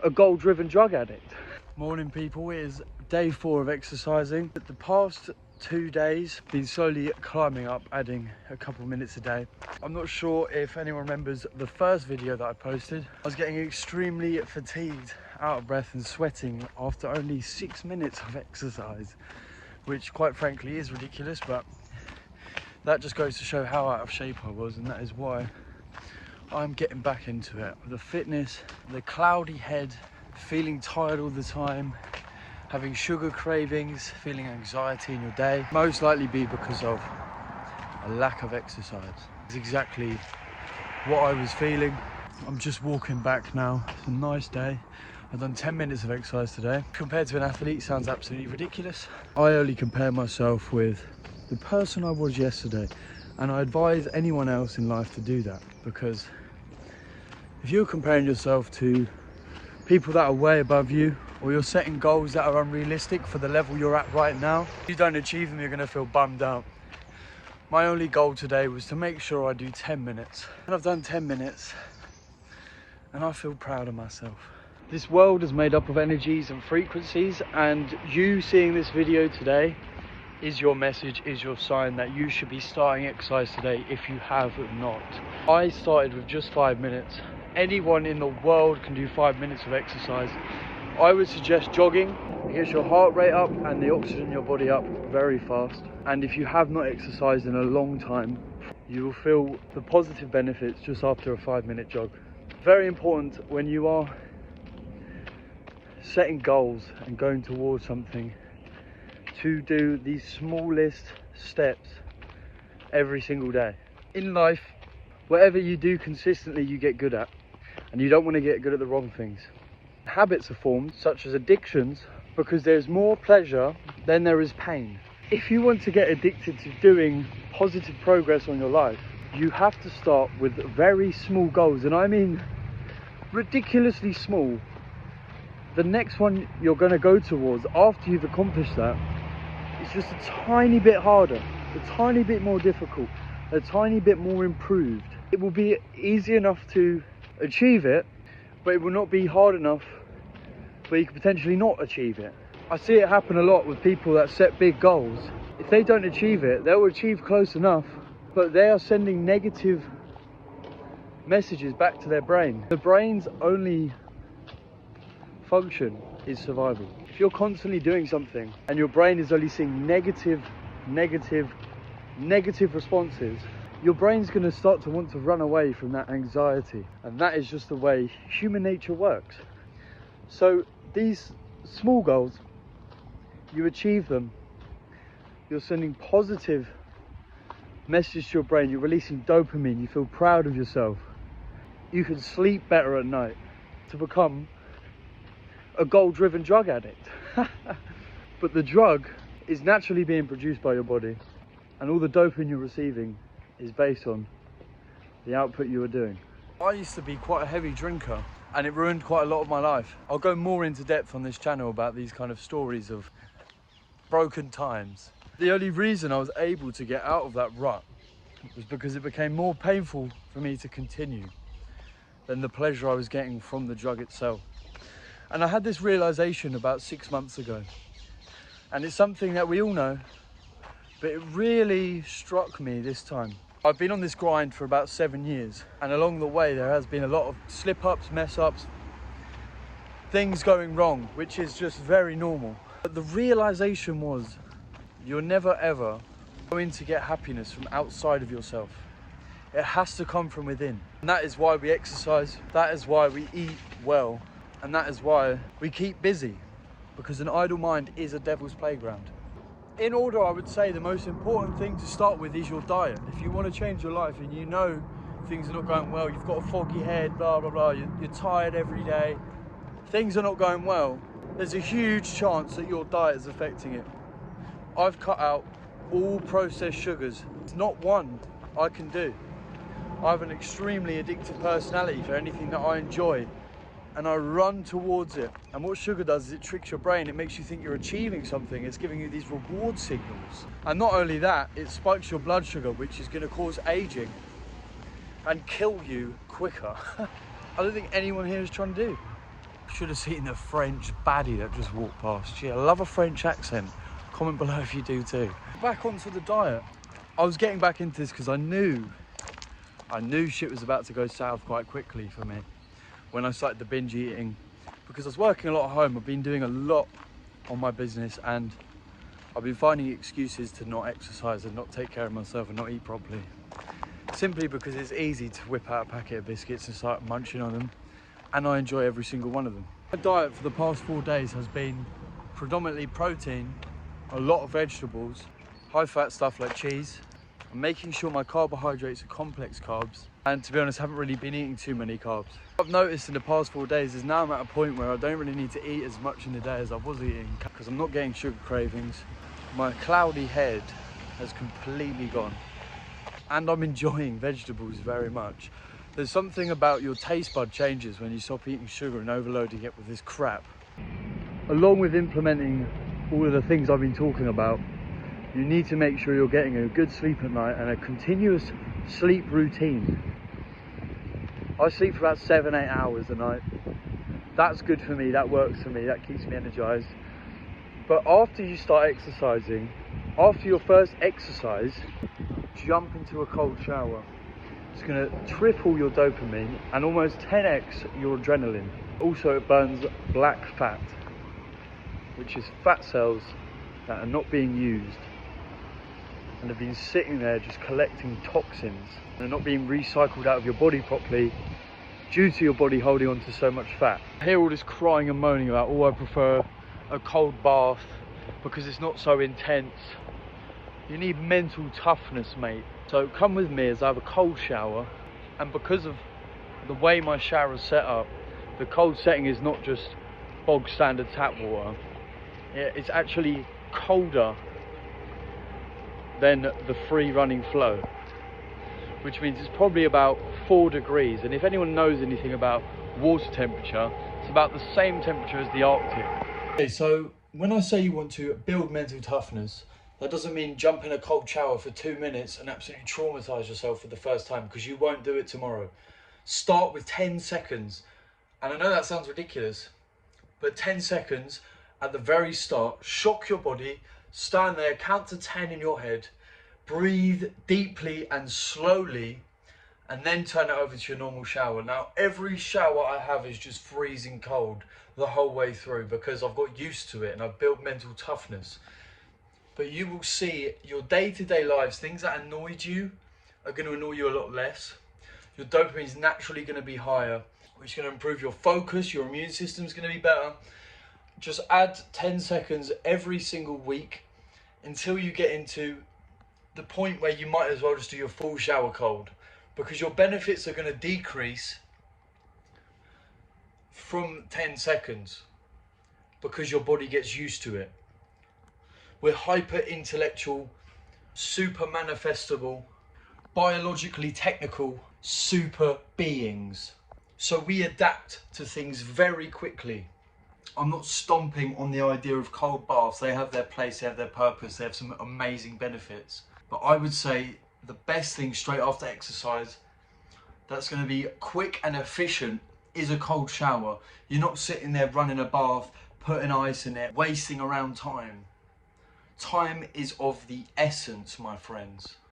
a goal-driven drug addict. Morning people, it is day 4 of exercising. The past 2 days been slowly climbing up, adding a couple minutes a day. I'm not sure if anyone remembers the first video that I posted. I was getting extremely fatigued, out of breath and sweating after only 6 minutes of exercise, which quite frankly is ridiculous, but that just goes to show how out of shape I was, and that is why I'm getting back into it. The fitness, the cloudy head, feeling tired all the time, having sugar cravings, feeling anxiety in your day, most likely be because of a lack of exercise. It's exactly what I was feeling. I'm just walking back now. It's a nice day. I've done 10 minutes of exercise today. Compared to an athlete, sounds absolutely ridiculous. I only compare myself with the person I was yesterday, and I advise anyone else in life to do that, because if you're comparing yourself to people that are way above you, or you're setting goals that are unrealistic for the level you're at right now, if you don't achieve them, you're going to feel bummed out. My only goal today was to make sure I do 10 minutes, and I've done 10 minutes, and I feel proud of myself. This world is made up of energies and frequencies, and you seeing this video today is your message, is your sign that you should be starting exercise today if you have not. I started with just 5 minutes. Anyone in the world can do 5 minutes of exercise. I would suggest jogging. It gets your heart rate up and the oxygen in your body up very fast. And if you have not exercised in a long time, you will feel the positive benefits just after a 5-minute jog. Very important when you are setting goals and going towards something, to do the smallest steps every single day. In life, whatever you do consistently, you get good at, and you don't want to get good at the wrong things. Habits are formed, such as addictions, because there's more pleasure than there is pain. If you want to get addicted to doing positive progress on your life, you have to start with very small goals, and I mean ridiculously small. The next one you're going to go towards after you've accomplished that, it's just a tiny bit harder, a tiny bit more difficult, a tiny bit more improved. It will be easy enough to achieve it, but it will not be hard enough where you could potentially not achieve it. I see it happen a lot with people that set big goals. If they don't achieve it, they'll achieve close enough, but they are sending negative messages back to their brain. The brain's only function is survival. If you're constantly doing something and your brain is only seeing negative responses, your brain's going to start to want to run away from that anxiety, and that is just the way human nature works. So these small goals, you achieve them, you're sending positive messages to your brain, you're releasing dopamine, you feel proud of yourself, you can sleep better at night. To become a goal-driven drug addict. But the drug is naturally being produced by your body, and all the dopamine you're receiving is based on the output you are doing. I used to be quite a heavy drinker, and it ruined quite a lot of my life. I'll go more into depth on this channel about these kind of stories of broken times. The only reason I was able to get out of that rut was because it became more painful for me to continue than the pleasure I was getting from the drug itself. And I had this realization about 6 months ago, and it's something that we all know, but it really struck me this time. I've been on this grind for about 7 years, and along the way there has been a lot of slip-ups, mess-ups, things going wrong, which is just very normal. But the realization was, you're never ever going to get happiness from outside of yourself. It has to come from within. And that is why we exercise, that is why we eat well, and that is why we keep busy, because an idle mind is a devil's playground. In order, I would say the most important thing to start with is your diet. If you want to change your life and you know things are not going well, you've got a foggy head, blah, blah, blah, you're tired every day, things are not going well, there's a huge chance that your diet is affecting it. I've cut out all processed sugars. It's not one I can do. I have an extremely addictive personality for anything that I enjoy, and I run towards it. And what sugar does is it tricks your brain. It makes you think you're achieving something. It's giving you these reward signals. And not only that, it spikes your blood sugar, which is going to cause aging and kill you quicker. I don't think anyone here is trying to do. Should have seen the French baddie that just walked past. Gee, I love a French accent. Comment below if you do too. Back onto the diet. I was getting back into this because I knew shit was about to go south quite quickly for me when I started the binge eating, because I was working a lot at home. I've been doing a lot on my business and I've been finding excuses to not exercise and not take care of myself and not eat properly. Simply because it's easy to whip out a packet of biscuits and start munching on them, and I enjoy every single one of them. My diet for the past 4 days has been predominantly protein, a lot of vegetables, high fat stuff like cheese. I'm making sure my carbohydrates are complex carbs, and to be honest, haven't really been eating too many carbs. What I've noticed in the past 4 days is now I'm at a point where I don't really need to eat as much in the day as I was eating, because I'm not getting sugar cravings. My cloudy head has completely gone, and I'm enjoying vegetables very much. There's something about your taste bud changes when you stop eating sugar and overloading it with this crap. Along with implementing all of the things I've been talking about, you need to make sure you're getting a good sleep at night and a continuous sleep routine. I sleep for about 7-8 hours a night. That's good for me, that works for me, that keeps me energized. But after you start exercising, after your first exercise, jump into a cold shower. It's going to triple your dopamine and almost 10x your adrenaline. Also, it burns black fat, which is fat cells that are not being used and have been sitting there just collecting toxins and are not being recycled out of your body properly due to your body holding on to so much fat. I hear all this crying and moaning about, oh, I prefer a cold bath because it's not so intense. You need mental toughness, mate. So come with me as I have a cold shower, and because of the way my shower is set up, the cold setting is not just bog standard tap water. It's actually colder than the free running flow, which means it's probably about 4 degrees. And if anyone knows anything about water temperature, it's about the same temperature as the Arctic. Okay, so when I say you want to build mental toughness, that doesn't mean jump in a cold shower for 2 minutes and absolutely traumatize yourself for the first time, because you won't do it tomorrow. Start with 10 seconds. And I know that sounds ridiculous, but 10 seconds at the very start, shock your body, stand there, count to 10 in your head, breathe deeply and slowly, and then turn it over to your normal shower. Now, every shower I have is just freezing cold the whole way through because I've got used to it and I've built mental toughness. But you will see your day-to-day lives, things that annoyed you are going to annoy you a lot less. Your dopamine is naturally going to be higher, which is going to improve your focus. Your immune system is going to be better. Just add 10 seconds every single week until you get into the point where you might as well just do your full shower cold, because your benefits are going to decrease from 10 seconds because your body gets used to it. We're hyper intellectual, super manifestable, biologically technical, super beings. So we adapt to things very quickly. I'm not stomping on the idea of cold baths. They have their place, they have their purpose, they have some amazing benefits. But I would say the best thing straight after exercise that's going to be quick and efficient is a cold shower. You're not sitting there running a bath, putting ice in it, wasting around time. Time is of the essence, my friends.